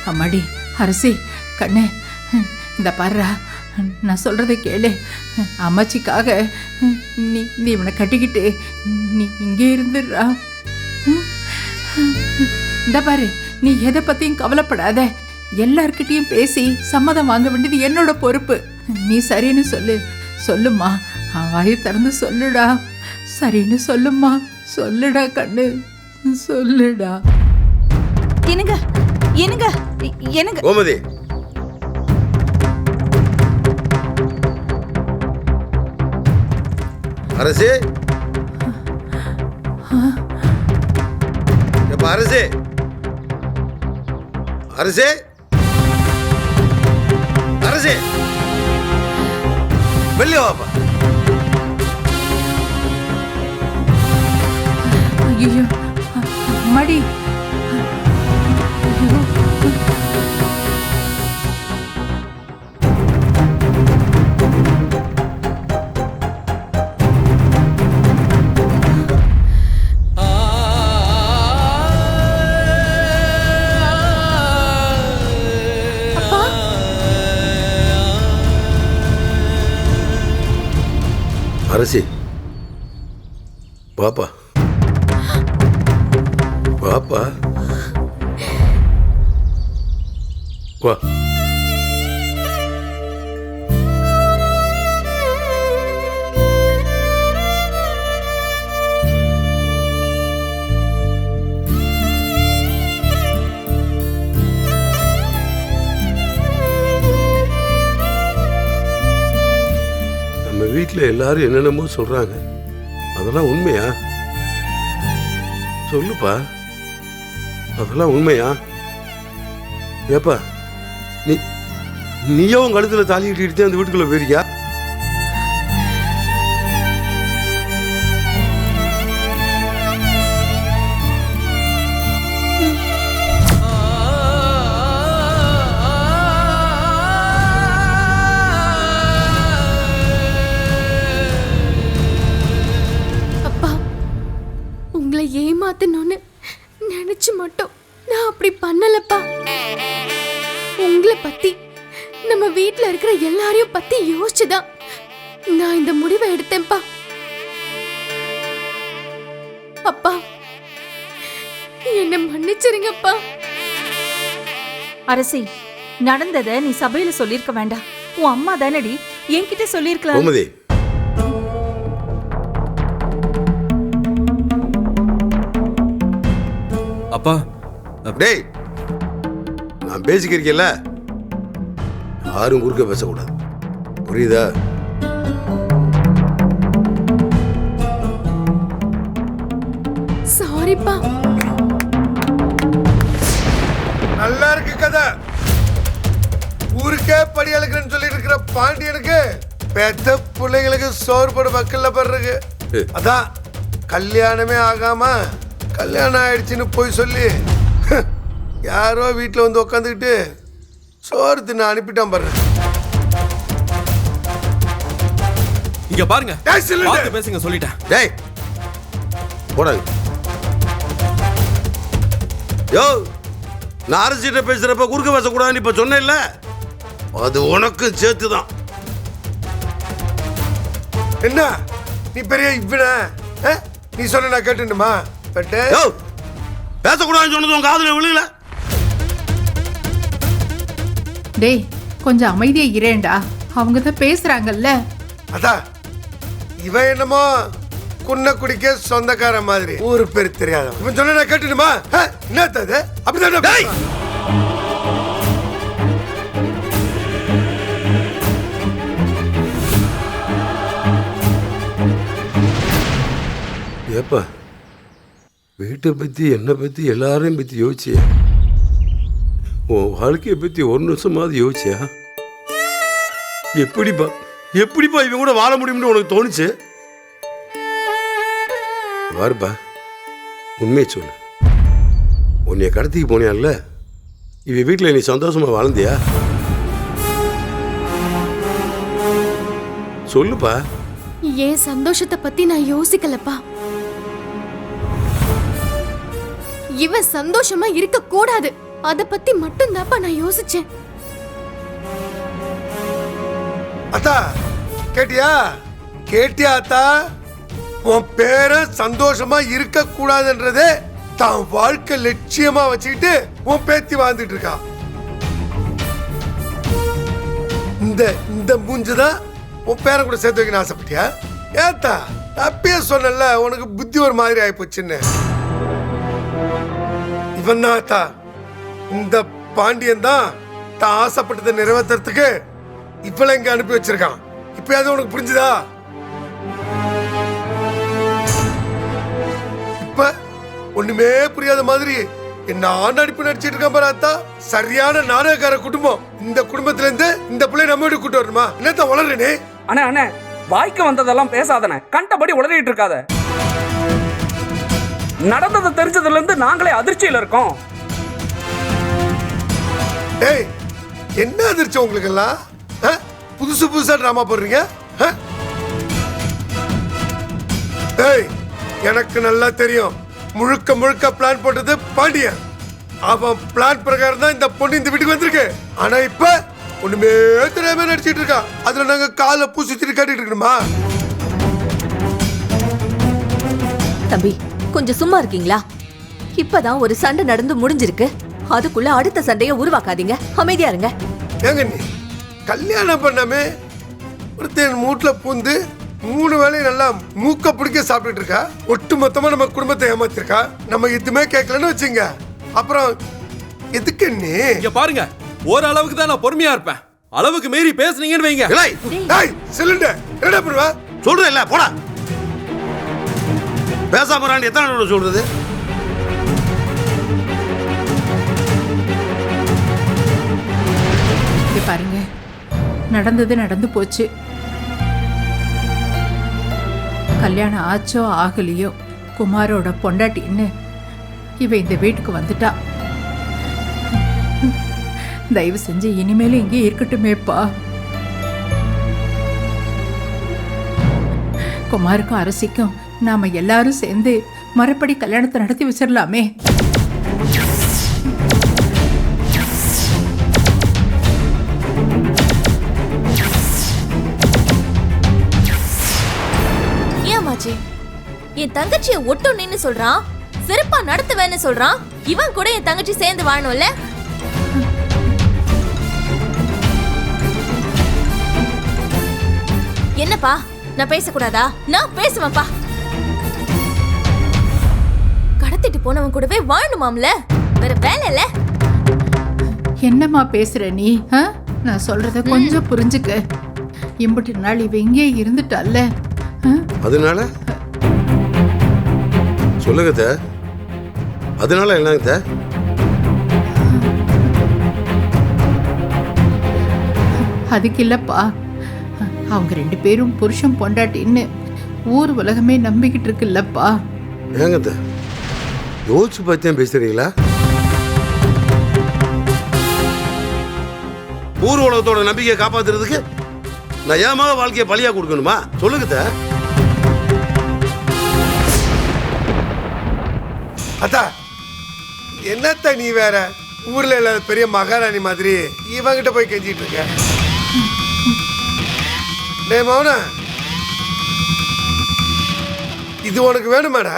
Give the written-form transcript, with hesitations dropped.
அம்மாடி அரசி கண்ணே, இந்த பாருடா, நான் சொல்றதை கேளு. அம்மாச்சிக்காக நீ நீ இவனை கட்டிக்கிட்டு நீ இங்கே இருந்துடுறா. இந்த பாரு, நீ எதை பத்தியும் கவலைப்படாத. எல்லார்கிட்டையும் பேசி சம்மதம் வாங்க வேண்டியது என்னோட பொறுப்பு. நீ சரின்னு சொல்லுமா. வாயை திறந்து சொல்லுடா. சரின்னு சொல்லுமா. சொல்லுடா கண்ணு, சொல்லுடா. என்னங்க என்னங்க என்னங்க கோமதி, அரசே, அரசே, அரசே, அரசே, வெளியே வாப்பா. ஐயோ மடி. அரசி, பாப்பா பாப்பா வா. நம்ம வீட்டில் எல்லாரும் என்னென்னமோ சொல்றாங்க, அதெல்லாம் உண்மையா? சொல்லுப்பா, அதெல்லாம் உண்மையா? ஏப்பா, நீயோ உன் கழுத்துல தாலி கட்டிட்டு அந்த வீட்டுக்குள்ள போயிருக்கியா? ஏமாத்தணும்னு நினைச்சு மட்டும் நான் அப்படி பண்ணலப்பா. உங்களை பத்தி, நம்ம வீட்ல இருக்கிற எல்லாரையும் பத்தி யோசிச்சுதான் நான் இந்த முடிவை எடுத்தேன்ப்பா. அப்பா, என்ன மன்னிச்சிருங்கப்பா. அரசி, நடந்தத நீ சபையில சொல்லிருக்க வேண்டாம். உன் அம்மா தானடி, என்கிட்ட சொல்லிருக்கலாம். அப்பா, டேய், நான் பேசிக்கிறீங்கல்ல, யாரும் குறுக்க பேசக்கூடாது, புரியுதா? சாரிப்பா. நல்லா இருக்கு கதை. ஊருக்கே படி அழுக்குன்னு சொல்லிட்டு இருக்கிற பாண்டியனுக்கு பெத்த பிள்ளைங்களுக்கு சோறு போட மக்கள்ல படுறது. அதான் கல்யாணமே ஆகாம கல்யாணம் ஆயிடுச்சுன்னு போய் சொல்லி யாரோ வீட்டில் வந்து உக்காந்துக்கிட்டு சோறு தின்னு அனுப்பிட்டான் பாரு. இங்க பாருங்க, பேசுங்க, சொல்லிட்டேன். டேய் போடாங்க. யோ, நான் அரசிட்ட பேசுறப்ப குறுக்க பேசக்கூடாதுன்னு இப்ப சொன்னேன் இல்ல, அது உனக்கு சேர்த்துதான். என்ன நீ பெரிய இவன? நீ சொன்ன நான் கேட்டுமா? பேசக்கூடாதுன்னு சொன்னது உங்க காதுல விழுகல. டேய், கொஞ்சம் அமைதியா இரேண்டா, அவங்க தான் பேசுறாங்கல்ல. அதான் இவன் என்னமோ குன்ன குடிக்க சொந்தக்கார மாதிரி, ஊரு பேர் தெரியாத. இவன் சொன்ன நான் கேட்டுமா? என்னது அப்படிதான்? ஏப்பா, வீட்டை பற்றி, என்னை பற்றி, எல்லாரையும் பற்றி யோசிச்சியா? உன் வாழ்க்கையை பற்றி ஒரு நிமிஷமாவது யோசிச்சியா? எப்படிப்பா இவன் கூட வாழ முடியும்னு உனக்கு தோணுச்சு? வாருப்பா, உண்மையை சொல்லு. உன்னைய கடத்திக்கு போனியான்ல, இவ வீட்டில் நீ சந்தோஷமா வாழ்ந்தியா? சொல்லுப்பா. ஏன் சந்தோஷத்தை பத்தி நான் யோசிக்கலப்பா. இவன் சந்தோஷமா இருக்க கூடாது, அத பத்தி மட்டும் தான்ப்பா நான் யோசிச்சேன். அத்தா கேட்டியா கேட்டியா அத்தா? உன் பேரை சந்தோஷமா இருக்க கூடாதுன்றதே தான் வாழ்க்கை லட்சியமா வச்சுக்கிட்டு உன் பேத்தி வாழ்ந்துட்டு இருக்கா. இந்த இந்த மூஞ்சுதான் உன் பேரை கூட சேர்த்து வைக்கணும் ஆசைப்பட்டியா? ஏத்தா அப்பயே சொன்னல உனக்கு புத்தி ஒரு மாதிரி ஆயிப்போச்சுன்னு. இவன் தான் அத்தா, இந்த பாண்டியன் தான் தான் ஆசைப்பட்டதை நிறைவேற்றுறதுக்கு இப்ப இங்க அனுப்பி வச்சிருக்கான். இப்பயாவது உனக்கு புரிஞ்சுதா? இப்ப ஒண்ணுமே புரியாத மாதிரி என்ன நடிப்பு நடிச்சிட்டு இருக்கான் பாரு அத்தா. சரியான நாடகக்கார குடும்பம். இந்த குடும்பத்துல இருந்து இந்த பிள்ளை நம்ம வீட்டுக்கு கூட்டு வரணுமா? என்னத்தான் வளர்றேனே? அண்ணே அண்ணே, வாய்க்கு வந்ததெல்லாம் பேசாதன, கண்டபடி உளறிட்டு இருக்காத. நடந்தது தெரிஞ்சதுல இருந்து நாங்களே அதிர்ச்சியில இருக்கோம். ஏய், என்ன அதிர்ச்சி உங்களுக்கு எல்லாம்? புதுசு புதுசா டிராமா போடுறீங்க. ஏய், எனக்கு நல்லா தெரியும் முழுக்க முழுக்க பிளான் போட்டது பாண்டியன். அவன் பிளான் பிரகாரம் தான் இந்த பொண்ணு இந்த வீட்டுக்கு வந்திருக்கு. ஆனா இப்ப ஒண்ணுமே தெரியாம நடிச்சிட்டு இருக்கா. அதுல நாங்க காலை பூசிட்டு காட்டிட்டு இருக்கணுமா? தம்பி, கொஞ்சம் சும்மா இருக்கீங்களா? இப்பதான் ஒரு சண்டை நடந்து முடிஞ்சிருக்கு, அதுக்குள்ள அடுத்த சண்டையை உருவாக்காதீங்க. அமைதியா இருங்க. ஏங்க நீ கல்யாணம் பண்ணாமே ஒருத்தன் மூட்டுல பூந்து 3 வேளையும் நல்லா மூக்க பிடிக்க சாப்பிட்டுட்டு இருக்கா. ஒட்டு மொத்தமா நம்ம குடும்பத்தை ஏமாத்திருக்கா. நம்ம எதுவுமே கேட்கலன்னு வச்சுங்க. அப்புறம் எதுக்கு நீ? இங்க பாருங்க, ஒரு அளவுக்கு தான் நான் பொறுமையா இருப்பேன். அளவுக்கு மீறி பேசுனீங்கன்னு வைங்க. சிலிண்டர் என்ன பண்ணுவா? சொல்றது இல்ல, போடா. பேசாம எத்தனை நாள் சொல்றது? பாருங்க, நடந்தது நடந்து போச்சு. கல்யாணம் ஆச்சோ ஆகலையோ, குமாரோட பொண்டாட்டின்னு இவ இந்த வீட்டுக்கு வந்துட்டா. தயவு செஞ்சு இனிமேலும் இங்கே இருக்கட்டுமேப்பா. குமாருக்கும் அரசிக்கும் நாம எல்லாரும் சேர்ந்து மறுபடி கல்யாணத்தை நடத்தி வச்சிடலாமே. என் தங்கச்சியை ஒட்டுன்னு சொல்றான், சிறப்பா நடத்துவேன்னு சொல்றான். இவன் கூட என் தங்கச்சி சேர்ந்து வாழணும்ல. என்னப்பா, நான் பேசக்கூடாதா? நான் பேசுவேன்ப்பா. கடத்திட்டு போனவன் கூடவே வாழணுமாம்ல, வேற வேலை இல்ல. என்னம்மா பேசுற நீ? நான் சொல்றத கொஞ்சம் புரிஞ்சுக்க. இம்புட்டு நாள் இவ இங்கே இருந்துட்டால, அதனால சொல்லுங்க. அதனால என்னங்க? அதுக்கு இல்லப்பா, அவங்க 2 பேரும் புருஷன் பொண்டாட்டின்னு ஊர் உலகமே நம்பிக்கிட்டு இருக்குல்லப்பா. ஏங்க யோசிச்சு பார்த்தியா பேசுறீங்களா? ஊர் உலகத்தோட நம்பிக்கையை காப்பாத்துறதுக்கு நான் ஏமாக வாழ்க்கையை பலியா கொடுக்கணுமா? சொல்லுங்க. அத்தா, என்னத்த நீ வேற ஊர்ல இல்லாத பெரிய மகாராணி மாதிரி இவங்கிட்ட போய் கெஞ்சிட்டு இருக்க? டேய் மௌன, இது உனக்கு வேணுமாடா?